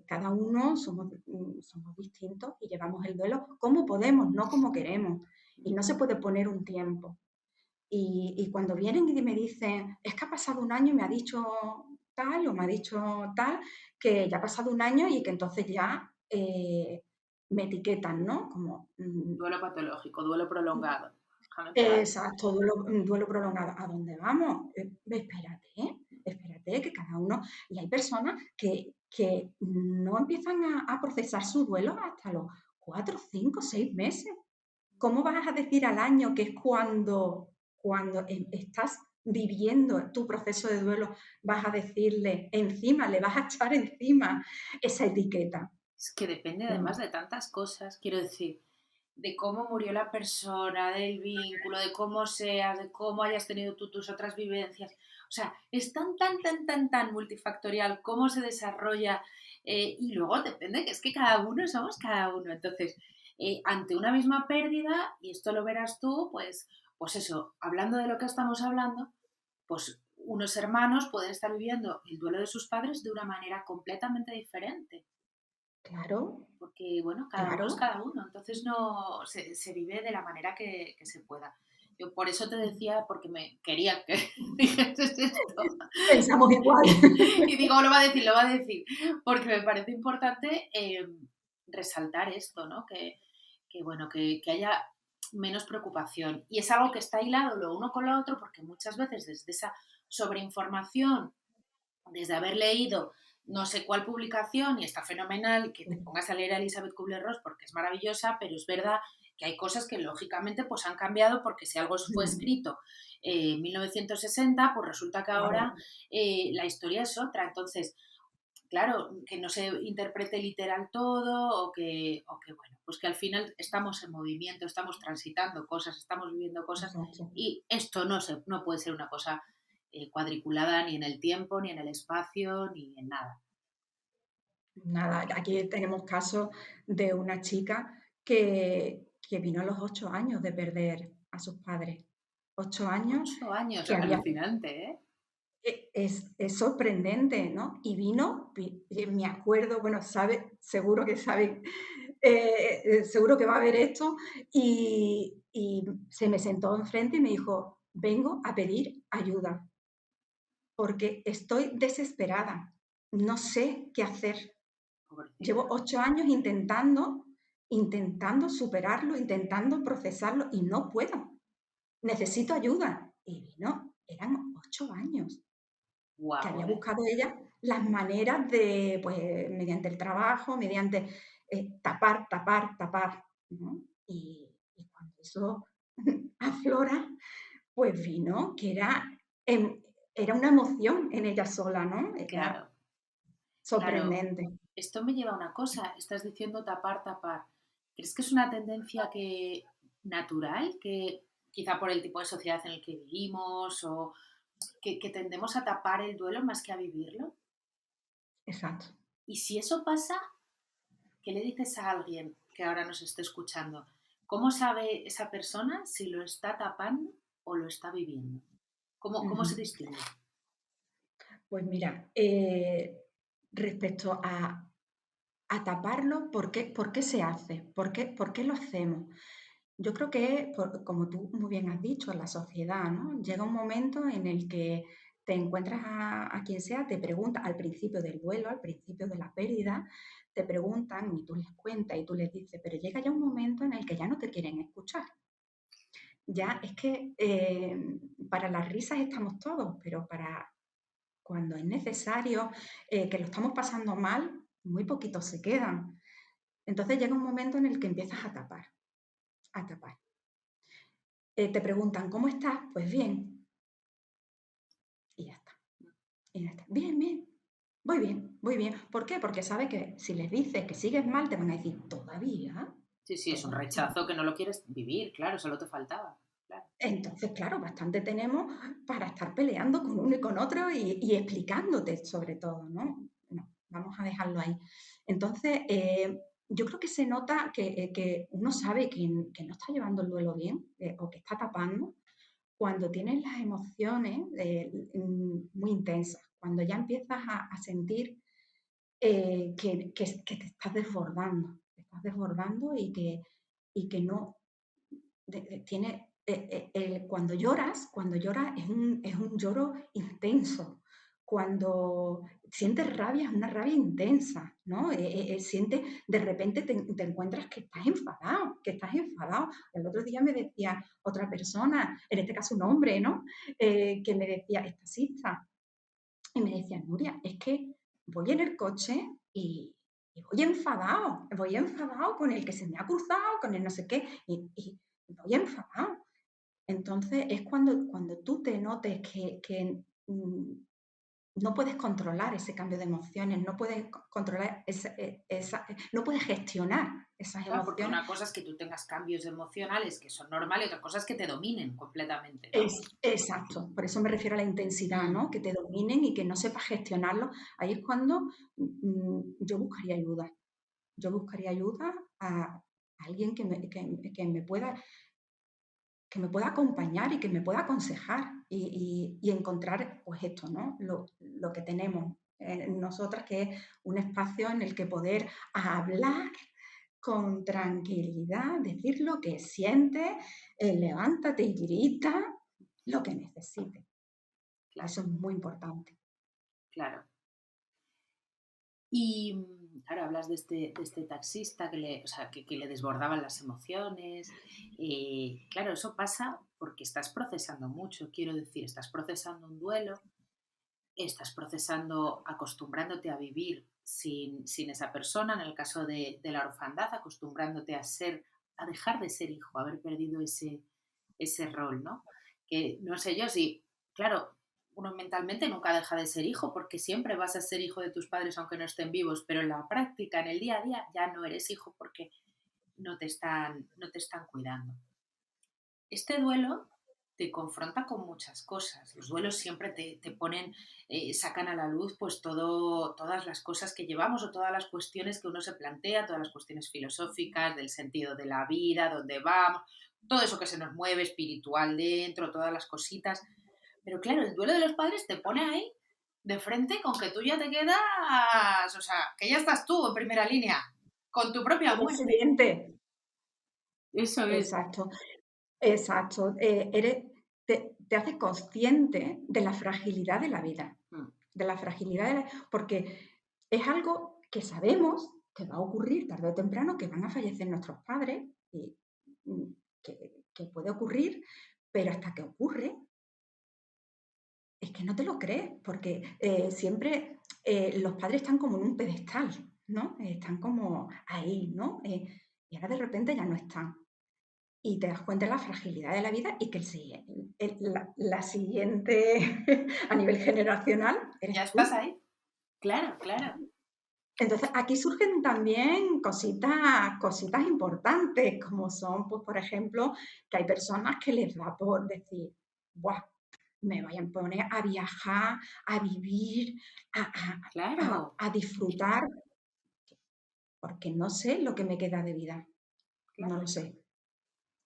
[SPEAKER 2] Cada uno somos distintos y llevamos el duelo como podemos, no como queremos. Y no se puede poner un tiempo. Y cuando vienen y me dicen, es que ha pasado un año y me ha dicho tal o me ha dicho tal, que ya ha pasado un año y que entonces ya me etiquetan, ¿no? Como,
[SPEAKER 1] Duelo patológico, duelo prolongado. Déjame entrar.
[SPEAKER 2] exacto, duelo prolongado. ¿A dónde vamos? Espérate, que cada uno... Y hay personas que no empiezan a procesar su duelo hasta los 4, 5, 6 meses. ¿Cómo vas a decir al año que es cuando estás viviendo tu proceso de duelo, vas a decirle encima, le vas a echar encima esa etiqueta?
[SPEAKER 1] Es que depende
[SPEAKER 2] Mm,
[SPEAKER 1] además de tantas cosas, quiero decir, de cómo murió la persona, del vínculo, de cómo seas, de cómo hayas tenido tú tus otras vivencias. O sea, es tan multifactorial cómo se desarrolla y luego depende que es que cada uno somos cada uno. Entonces, ante una misma pérdida, y esto lo verás tú, pues eso, hablando de lo que estamos hablando, pues unos hermanos pueden estar viviendo el duelo de sus padres de una manera completamente diferente
[SPEAKER 2] claro,
[SPEAKER 1] porque bueno, cada uno es
[SPEAKER 2] claro.
[SPEAKER 1] cada uno, entonces no se vive de la manera que se pueda. Yo por eso te decía, porque me quería que dijeses esto,
[SPEAKER 2] Pensamos igual.
[SPEAKER 1] y digo, lo va a decir, porque me parece importante resaltar esto, ¿no? Que bueno, que haya menos preocupación. Y es algo que está hilado lo uno con lo otro, porque muchas veces desde esa sobreinformación, desde haber leído no sé cuál publicación y está fenomenal que te pongas a leer a Elizabeth Kubler-Ross porque es maravillosa, pero es verdad que hay cosas que lógicamente pues han cambiado porque si algo fue escrito en 1960, pues resulta que ahora
[SPEAKER 2] Claro,
[SPEAKER 1] la historia es otra. Entonces, claro, que no se interprete literal todo o que, bueno, pues que al final estamos en movimiento, estamos transitando cosas, estamos viviendo cosas
[SPEAKER 2] exacto.
[SPEAKER 1] y esto no puede ser una cosa cuadriculada ni en el tiempo, ni en el espacio, ni en nada.
[SPEAKER 2] Nada, aquí tenemos casos de una chica que vino a los 8 años de perder a sus padres. 8 años
[SPEAKER 1] 8 años,
[SPEAKER 2] que había
[SPEAKER 1] alucinante, ¿eh?
[SPEAKER 2] es sorprendente, ¿no? Y vino, me acuerdo, bueno, seguro que sabe, seguro que va a ver esto, y se me sentó enfrente y me dijo: "Vengo a pedir ayuda, porque estoy desesperada, no sé qué hacer". Llevo
[SPEAKER 1] Pobrecita.
[SPEAKER 2] 8 años intentando superarlo, intentando procesarlo y no puedo. Necesito ayuda. Y vino, eran 8 años que
[SPEAKER 1] Guau,
[SPEAKER 2] había
[SPEAKER 1] ¿eh?
[SPEAKER 2] buscado ella las maneras de, pues, mediante el trabajo, mediante, tapar, tapar, tapar, ¿no? Y cuando eso aflora, pues vino que era una emoción en ella sola, ¿no? Era
[SPEAKER 1] Claro, claro.
[SPEAKER 2] sorprendente.
[SPEAKER 1] Esto me lleva a una cosa. Estás diciendo tapar, tapar. ¿Crees que es una tendencia que natural, que quizá por el tipo de sociedad en el que vivimos o que tendemos a tapar el duelo más que a vivirlo?
[SPEAKER 2] Exacto.
[SPEAKER 1] Y si eso pasa, ¿qué le dices a alguien que ahora nos esté escuchando? ¿Cómo sabe esa persona si lo está tapando o lo está viviendo? ¿Cómo se
[SPEAKER 2] Ujú.
[SPEAKER 1] distingue?
[SPEAKER 2] Pues mira, respecto a taparlo, ¿por qué se hace? ¿Por qué lo hacemos? Yo creo que, como tú muy bien has dicho, en la sociedad, ¿no? Llega un momento en el que te encuentras a quien sea, te pregunta al principio del duelo, al principio de la pérdida, te preguntan y tú les cuentas y tú les dices, pero llega ya un momento en el que ya no te quieren escuchar. Ya es que para las risas estamos todos, pero para cuando es necesario, que lo estamos pasando mal, muy poquitos se quedan. Entonces llega un momento en el que empiezas a tapar, a tapar. Te preguntan, ¿cómo estás? Pues bien, y ya está, y ya está. Bien, bien, voy bien, voy bien. ¿Por qué? Porque sabe que si les dices que sigues mal, te van a decir, ¿todavía?
[SPEAKER 1] Sí, sí, es un
[SPEAKER 2] ¿Todavía?
[SPEAKER 1] rechazo que no lo quieres vivir, claro, solo te faltaba. Claro.
[SPEAKER 2] Entonces, claro, bastante tenemos para estar peleando con uno y con otro y explicándote sobre todo, ¿no? No, vamos a dejarlo ahí. Entonces, yo creo que se nota que uno sabe que no está llevando el duelo bien o que está tapando cuando tienes las emociones muy intensas, cuando ya empiezas a sentir que te estás desbordando y que no, tiene, cuando lloras es un lloro intenso. Cuando sientes rabia, es una rabia intensa, ¿no? De repente te encuentras que estás enfadado, que estás enfadado. El otro día me decía otra persona, en este caso un hombre, ¿no? Que me decía, es taxista, y me decía, Nuria, es que voy en el coche y voy enfadado con el que se me ha cruzado, con el no sé qué, y voy enfadado. Entonces es cuando tú te notes que no puedes controlar ese cambio de emociones, no puedes controlar no puedes gestionar esas
[SPEAKER 1] Claro, porque
[SPEAKER 2] emociones.
[SPEAKER 1] una cosa es que tú tengas cambios emocionales que son normales y otra cosa es que te dominen completamente, ¿no?
[SPEAKER 2] Exacto, por eso me refiero a la intensidad,
[SPEAKER 1] Mm,
[SPEAKER 2] ¿no? Que te dominen y que no sepas gestionarlo. Ahí es cuando yo buscaría ayuda. Yo buscaría ayuda a alguien que me pueda acompañar y que me pueda aconsejar y encontrar, pues esto, ¿no? Lo que tenemos nosotras, que es un espacio en el que poder hablar con tranquilidad, decir lo que sientes, levántate y grita lo que necesites.
[SPEAKER 1] claro,
[SPEAKER 2] Eso es muy importante.
[SPEAKER 1] claro. Y claro, hablas de este taxista o sea, que le desbordaban las emociones. Claro, eso pasa porque estás procesando mucho, quiero decir, estás procesando un duelo estás procesando, acostumbrándote a vivir sin esa persona, en el caso de la orfandad, acostumbrándote a dejar de ser hijo, a haber perdido ese rol, ¿no? Que no sé yo si, claro, uno mentalmente nunca deja de ser hijo porque siempre vas a ser hijo de tus padres aunque no estén vivos, pero en la práctica, en el día a día, ya no eres hijo porque no te están cuidando. Este duelo te confronta con muchas cosas. Los duelos siempre te ponen, sacan a la luz pues todas las cosas que llevamos o todas las cuestiones que uno se plantea, todas las cuestiones filosóficas, del sentido de la vida, dónde vamos, todo eso que se nos mueve, espiritual dentro, todas las cositas. Pero claro, el duelo de los padres te pone ahí de frente con que tú ya te quedas, o sea, que ya estás tú en primera línea, con tu propia
[SPEAKER 2] Lo
[SPEAKER 1] muerte.
[SPEAKER 2] siguiente,
[SPEAKER 1] Eso es.
[SPEAKER 2] exacto, exacto. Te haces consciente de la fragilidad de la vida,
[SPEAKER 1] Mm,
[SPEAKER 2] de la fragilidad de la, porque es algo que sabemos que va a ocurrir tarde o temprano, que van a fallecer nuestros padres, y mm, que puede ocurrir, pero hasta que ocurre, es que no te lo crees, porque siempre los padres están como en un pedestal, ¿no? Están como ahí, ¿no? Y ahora de repente ya no están. Y te das cuenta de la fragilidad de la vida y que la siguiente a nivel generacional
[SPEAKER 1] ya
[SPEAKER 2] eres
[SPEAKER 1] estás
[SPEAKER 2] tú.
[SPEAKER 1] ahí. Claro, claro.
[SPEAKER 2] Entonces, aquí surgen también cositas importantes, como son, pues, por ejemplo, que hay personas que les da por decir, ¡buah! Me voy a poner a viajar, a vivir, a,
[SPEAKER 1] Claro,
[SPEAKER 2] a disfrutar, porque no sé lo que me queda de vida, no
[SPEAKER 1] claro,
[SPEAKER 2] lo sé.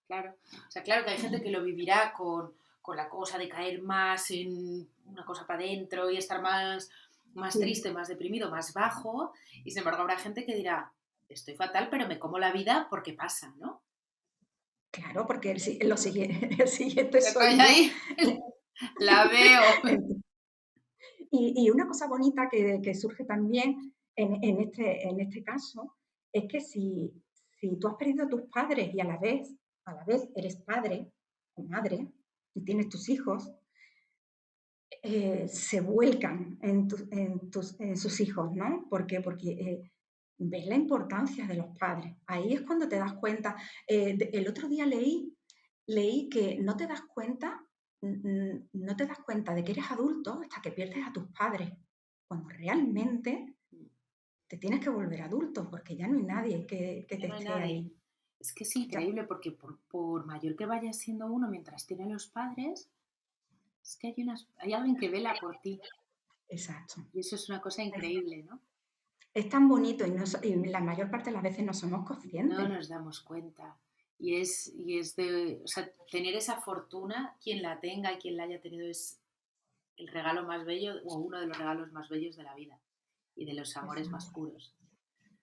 [SPEAKER 1] claro. O sea, claro que hay gente que lo vivirá con la cosa de caer más en una cosa para adentro y estar más
[SPEAKER 2] Sí,
[SPEAKER 1] triste, más deprimido, más bajo. Y sin embargo habrá gente que dirá, estoy fatal, pero me como la vida porque pasa, ¿no?
[SPEAKER 2] claro, porque el siguiente
[SPEAKER 1] Estoy
[SPEAKER 2] soy yo.
[SPEAKER 1] ahí, la veo.
[SPEAKER 2] Y una cosa bonita que surge también en este caso es que si tú has perdido a tus padres y a la vez eres padre o madre y tienes tus hijos, se vuelcan en sus hijos, ¿no? ¿Por qué? Porque ves la importancia de los padres. Ahí es cuando te das cuenta. El otro día leí que no te das cuenta de que eres adulto hasta que pierdes a tus padres, cuando realmente te tienes que volver adulto, porque ya no hay nadie que
[SPEAKER 1] Ya
[SPEAKER 2] te
[SPEAKER 1] no hay
[SPEAKER 2] esté
[SPEAKER 1] nadie.
[SPEAKER 2] ahí.
[SPEAKER 1] Es que es
[SPEAKER 2] Ya,
[SPEAKER 1] increíble porque por mayor que vaya siendo uno mientras tiene los padres, es que hay alguien que vela por ti.
[SPEAKER 2] exacto.
[SPEAKER 1] Y eso es una cosa
[SPEAKER 2] Es,
[SPEAKER 1] increíble, ¿no?
[SPEAKER 2] es tan bonito y la mayor parte de las veces no somos
[SPEAKER 1] No
[SPEAKER 2] conscientes.
[SPEAKER 1] nos damos cuenta. O sea, tener esa fortuna, quien la tenga y quien la haya tenido es el regalo más bello o uno de los regalos más bellos de la vida y de los amores más
[SPEAKER 2] Exacto.
[SPEAKER 1] puros.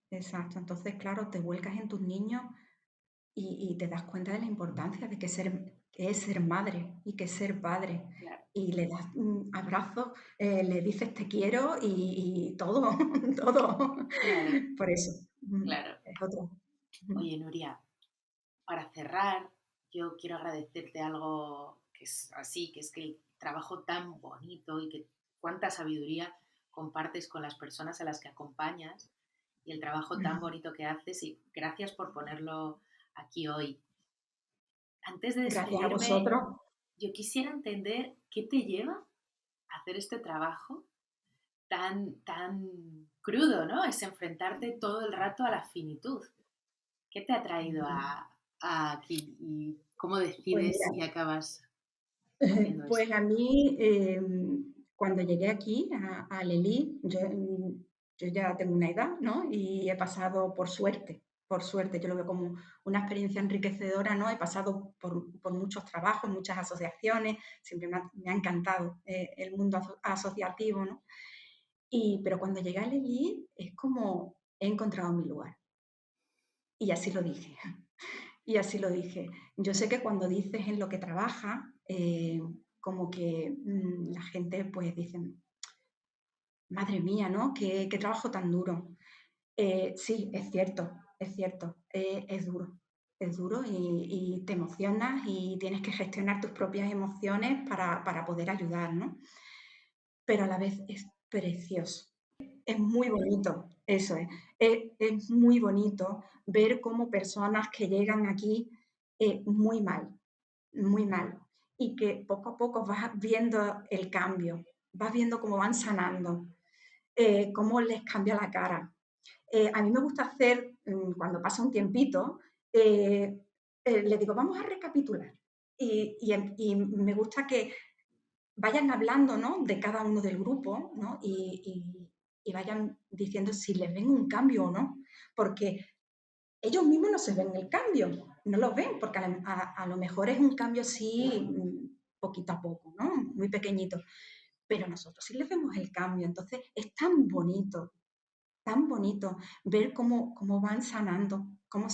[SPEAKER 2] Exacto. Entonces, claro, te vuelcas en tus niños y te das cuenta de la importancia de que es ser madre y que es ser padre.
[SPEAKER 1] Claro,
[SPEAKER 2] Y le das un abrazo, le dices te quiero y todo, todo.
[SPEAKER 1] claro,
[SPEAKER 2] Por eso,
[SPEAKER 1] claro.
[SPEAKER 2] es otro.
[SPEAKER 1] Oye, Nuria, para cerrar, yo quiero agradecerte algo que es así, que es que el trabajo tan bonito y que cuánta sabiduría compartes con las personas a las que acompañas y el trabajo tan bonito que haces y gracias por ponerlo aquí hoy. Antes de
[SPEAKER 2] Gracias a
[SPEAKER 1] despedirme,
[SPEAKER 2] vosotros.
[SPEAKER 1] yo quisiera entender qué te lleva a hacer este trabajo tan crudo, ¿no? Es enfrentarte todo el rato a la finitud. ¿Qué te ha traído a aquí y cómo
[SPEAKER 2] Pues
[SPEAKER 1] decides
[SPEAKER 2] mira,
[SPEAKER 1] y acabas haciendo esto?
[SPEAKER 2] pues a mí, cuando llegué aquí a Lelí, yo ya tengo una edad, ¿no? Y he pasado por suerte, yo lo veo como una experiencia enriquecedora, ¿no? He pasado por muchos trabajos, muchas asociaciones, siempre me ha encantado el mundo asociativo, ¿no? Pero cuando llegué a Lelí es como he encontrado mi lugar. Y así lo dije. Y así lo dije. Yo sé que cuando dices en lo que trabajas, como que la gente pues dice, madre mía, ¿no? ¿Qué trabajo tan duro? Sí, es cierto, es duro y te emocionas y tienes que gestionar tus propias emociones para poder ayudar, ¿no? pero a la vez es precioso. Es muy bonito, eso es. Es muy bonito ver cómo personas que llegan aquí muy mal, y que poco a poco vas viendo el cambio, vas viendo cómo van sanando, cómo les cambia la cara. A mí me gusta hacer, cuando pasa un tiempito, le digo, vamos a recapitular. Y me gusta que vayan hablando, ¿no?, de cada uno del grupo, ¿no? Y vayan diciendo si les ven un cambio o no, porque ellos mismos no se ven el cambio, no lo ven, porque a lo mejor es un cambio así, poquito a poco, ¿no?, muy pequeñito, pero nosotros sí les vemos el cambio. Entonces es tan bonito ver cómo van sanando, cómo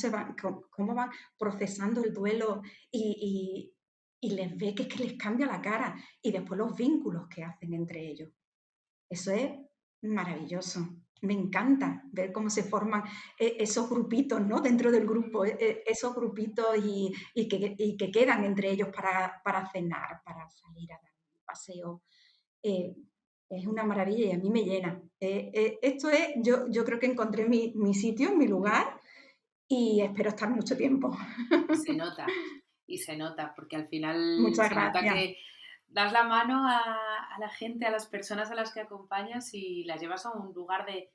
[SPEAKER 2] van procesando el duelo, y, y les ve que es que les cambia la cara, y después los vínculos que hacen entre ellos. Eso es maravilloso. Me encanta ver cómo se forman esos grupitos, ¿no?, dentro del grupo, esos grupitos, y que quedan entre ellos para cenar, para salir a dar un paseo. eh, es una maravilla y a mí me llena. Esto es, yo creo que encontré mi sitio, mi lugar, y espero estar mucho tiempo.
[SPEAKER 1] Y se nota, porque al final
[SPEAKER 2] Muchas
[SPEAKER 1] se nota
[SPEAKER 2] gracias.
[SPEAKER 1] que das la mano a la gente, a las personas a las que acompañas y las llevas a un lugar de,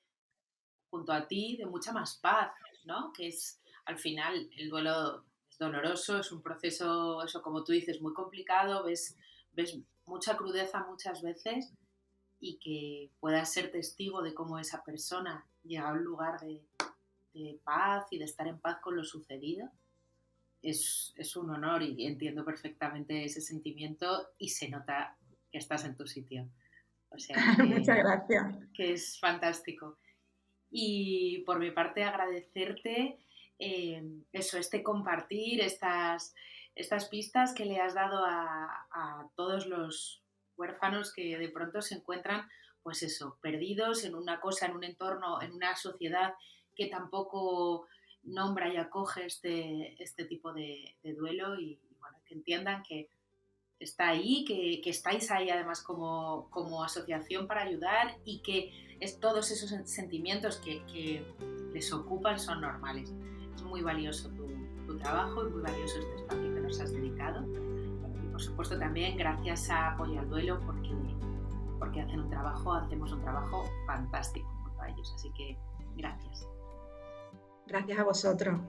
[SPEAKER 1] junto a ti, de mucha más paz, ¿no? Que es, al final, el duelo es doloroso, es un proceso, eso como tú dices, muy complicado, ves mucha crudeza muchas veces y que puedas ser testigo de cómo esa persona llega a un lugar de paz y de estar en paz con lo sucedido, es un honor y entiendo perfectamente ese sentimiento y se nota que estás en tu sitio. O sea
[SPEAKER 2] Muchas gracias.
[SPEAKER 1] que es fantástico. Y por mi parte agradecerte eso, este compartir, estas pistas que le has dado a todos los huérfanos que de pronto se encuentran, pues eso, perdidos en una cosa, en un entorno, en una sociedad que tampoco nombra y acoge este tipo de duelo y bueno, que entiendan que está ahí, que estáis ahí además como asociación para ayudar y que todos esos sentimientos que les ocupan son normales. Es muy valioso tu trabajo y muy valioso este espacio que nos has dedicado. Y por supuesto también gracias a Apoyo al Duelo porque hacemos un trabajo fantástico junto a ellos. Así que gracias.
[SPEAKER 2] Gracias a vosotros.